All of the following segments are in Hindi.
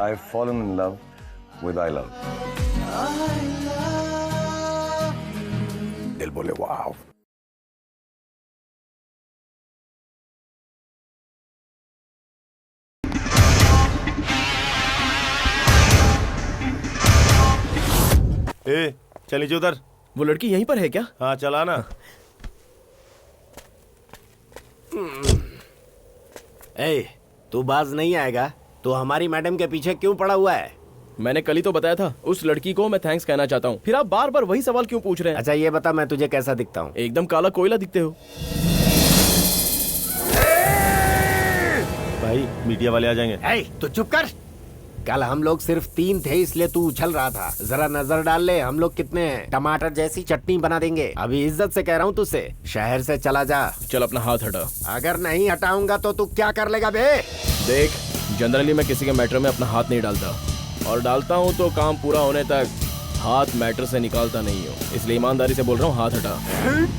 I've fallen in love with I love. दिल बोले वाव. ए, चल नीचे उधर. वो लड़की यहीं पर है क्या? हाँ चला ना. ए, तू बाज नहीं आएगा तो हमारी मैडम के पीछे क्यों पड़ा हुआ है? मैंने कल ही तो बताया था, उस लड़की को मैं थैंक्स कहना चाहता हूँ. फिर आप बार बार वही सवाल क्यों पूछ रहे हैं? अच्छा ये बता, मैं तुझे कैसा दिखता हूँ? एकदम काला कोयला दिखते हो. भाई मीडिया वाले आ जाएंगे. ए, तू चुप कर. कल हम लोग सिर्फ 3 थे इसलिए तू उछल रहा था. जरा नजर डाल ले, हम लोग कितने हैं. टमाटर जैसी चटनी बना देंगे. अभी इज्जत से कह रहा हूँ तुझसे, शहर से चला जा. चल अपना हाथ हटा. अगर नहीं हटाऊंगा तो तू क्या कर लेगा बे? देख, जनरली मैं किसी के मैटर में अपना हाथ नहीं डालता, और डालता हूँ तो काम पूरा होने तक हाथ मैटर से निकालता नहीं हूँ. इसलिए ईमानदारी से बोल रहा हूँ, हाथ हटा.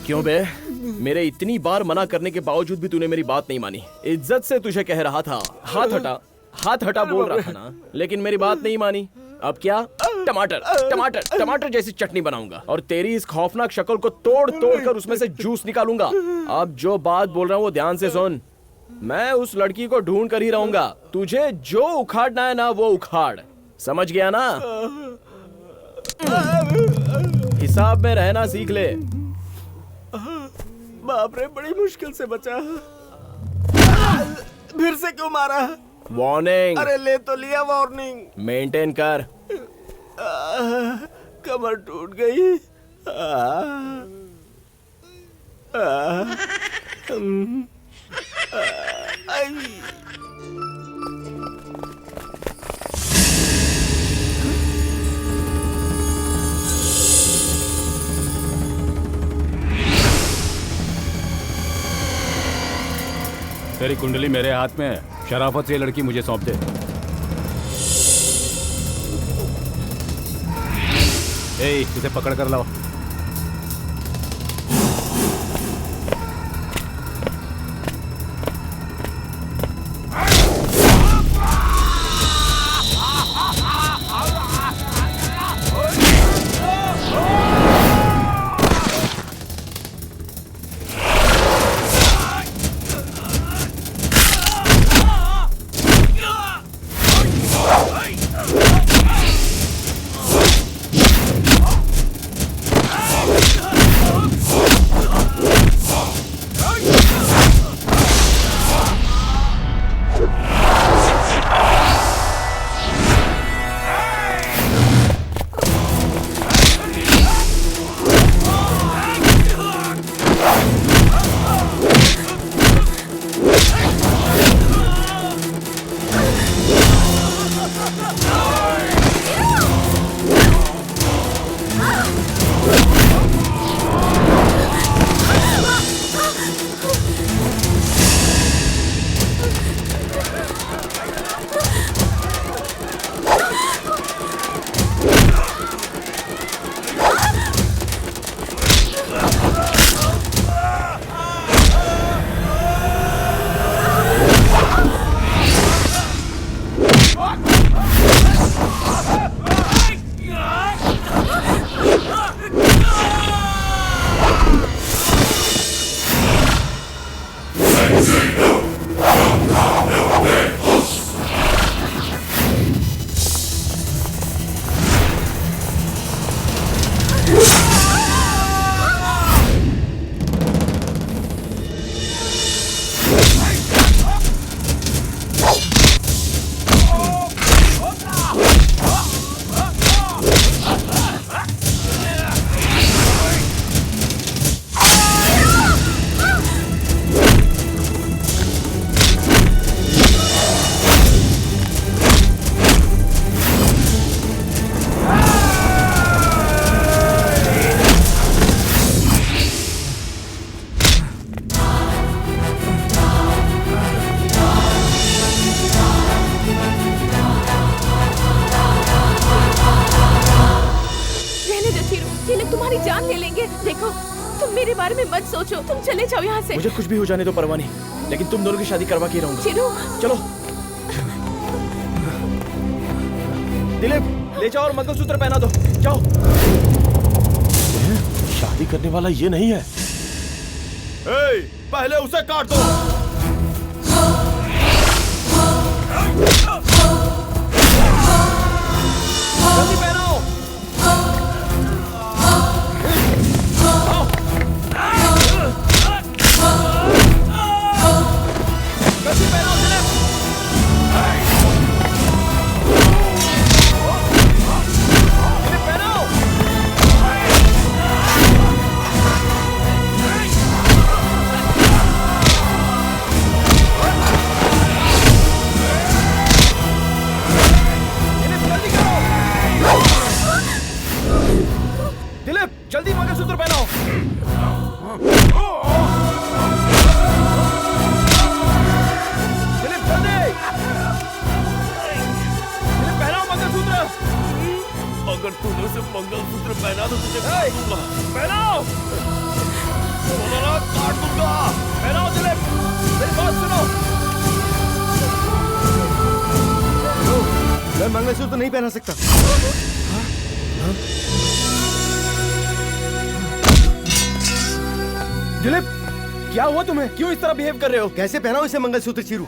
क्यों बे? मेरे इतनी बार मना करने के बावजूद भी तूने मेरी बात नहीं मानी. इज्जत से तुझे कह रहा था, हाथ हटा, हाथ हटा बोल रहा था ना, लेकिन मेरी बात नहीं मानी. अब क्या? टमाटर टमाटर टमाटर जैसी चटनी बनाऊंगा और तेरी इस खौफनाक शक्ल को तोड़ तोड़ कर उसमें से जूस निकालूंगा. अब जो बात बोल रहा हूँ वो ध्यान से सुन. मैं उस लड़की को ढूंढ कर ही रहूंगा. तुझे जो उखाड़ना है ना वो उखाड़. समझ गया ना? हिसाब में रहना सीख ले. बाप रे, बड़ी मुश्किल से बचा. फिर से क्यों मारा? वार्निंग. अरे ले तो लिया वार्निंग. मेंटेन कर. कमर टूट गई. तेरी कुंडली मेरे हाथ में है. शराफत से ये लड़की मुझे सौंप दे. ए, इसे पकड़ कर लाओ. जान ले लेंगे। देखो तुम मेरे बारे में मत सोचो, तुम चले जाओ यहाँ से। मुझे कुछ भी हो जाने तो परवाह नहीं, लेकिन तुम दोनों की शादी करवा के रहूंगा। चिरू, चलो दिलीप, ले जाओ और मंगलसूत्र पहना दो। जाओ। शादी करने वाला ये नहीं है। ए, पहले उसे काट दो। जल्दी पहनाओ। जल्दी पहनाओ दिलीप। दिलीप पहनाओ। दिलीप जल्दी करो। दिलीप जल्दी मंगलसूत्र पहनाओ। दिलीप जल्दी। दिलीप पहनाओ मंगलसूत्र। अगर तूने उसे मंगलसूत्र पहना तो तुझे ए, पहनाओ। काट दूंगा। पहनाओ दिलीप। मेरी बात सुनो। मैं मंगलसूत्र नहीं पहना सकता। दिलीप क्या हुआ तुम्हें? क्यों इस तरह बिहेव कर रहे हो? कैसे पहनाऊं इसे मंगलसूत्र चिरू?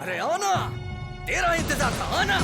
अरे आना, तेरा इंतजार था, आना।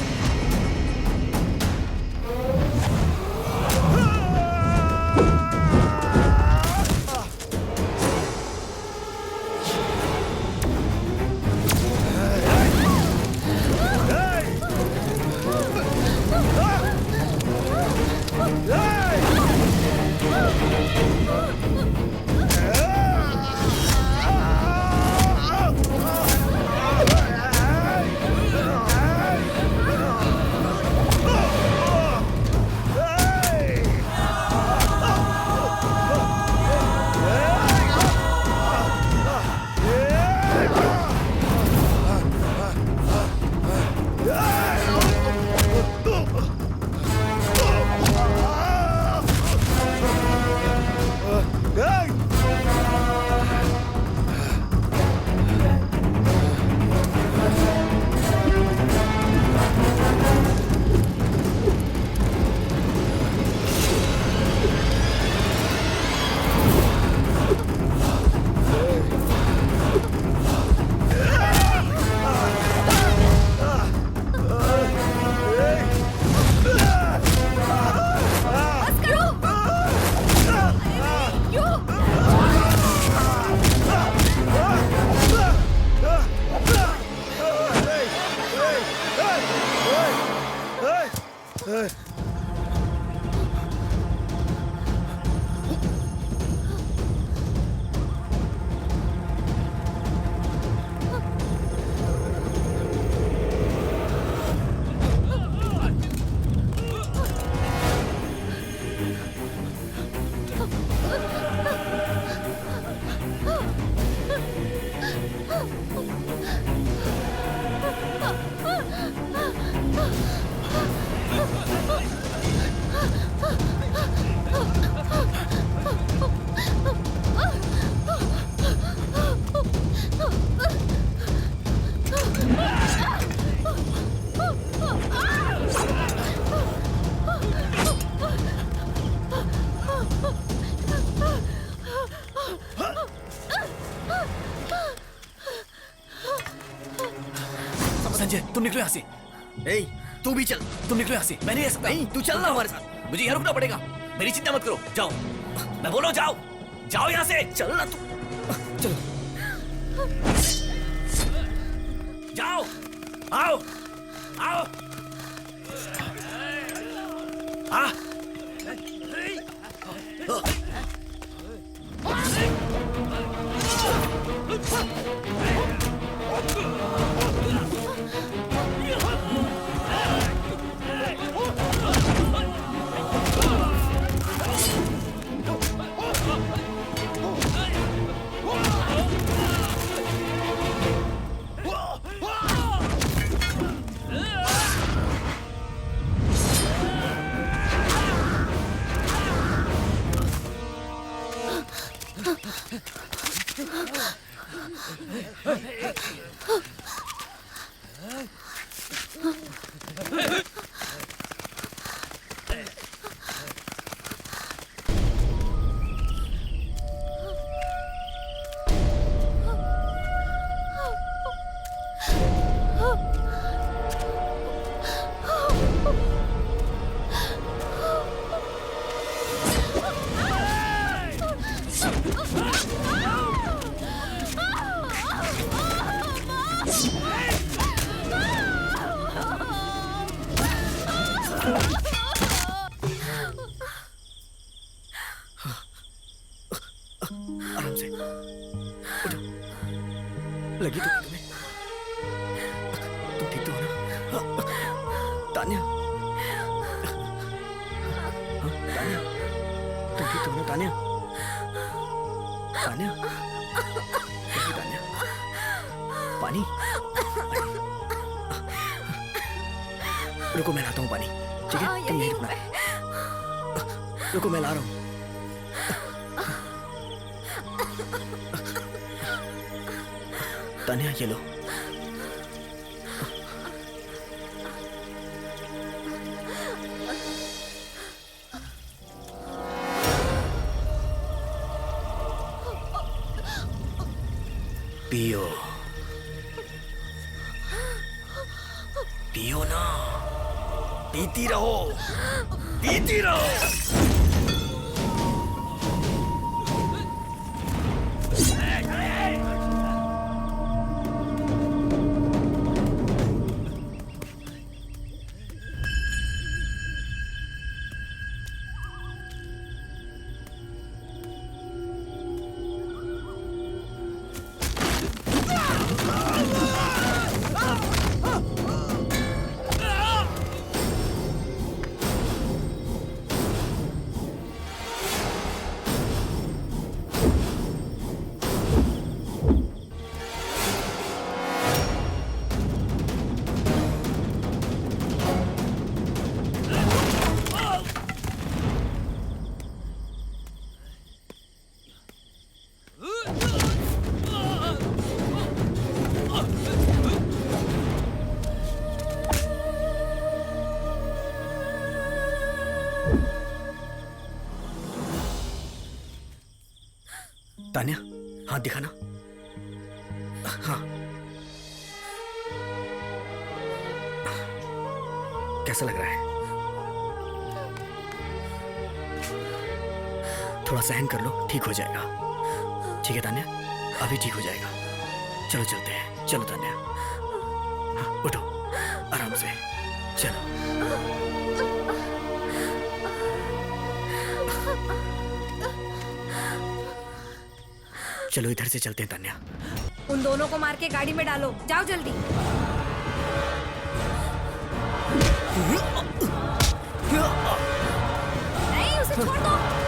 संजय तुम निकलो यहाँ से। ए, तू भी चल, तुम निकलो यहाँ से। मैं नहीं रह सकता। नहीं, तू चल ना हमारे साथ। मुझे यहाँ रुकना पड़ेगा। मेरी चिंता मत करो, जाओ। मैं बोलो जाओ, जाओ यहाँ से। चल ना तू, चलो जाओ। आओ आओ आ आराम से उठो। लगी तो तुम्हें? तुम ठीक तो हो ना? तान्या, तान्या, तुम ठीक तो हो ना तान्या? तान्या, कैसी तान्या? पानी? रुको मैं लाता हूँ पानी, ठीक है? तुम यहीं रुकना। रुको मैं ला रहा हूँ। तान्या ये लो। पियो, पियो ना, पीती रहो, पीती रहो। तान्या हाथ दिखाना। हाँ, कैसा लग रहा है? थोड़ा सहन कर लो, ठीक हो जाएगा। ठीक है तान्या, अभी ठीक हो जाएगा। चलो चलते हैं, चलो तान्या। हाँ, उठो आराम से, चलो। चलो इधर से चलते हैं तान्या। उन दोनों को मार के गाड़ी में डालो, जाओ जल्दी। नहीं, उसे छोड़ दो।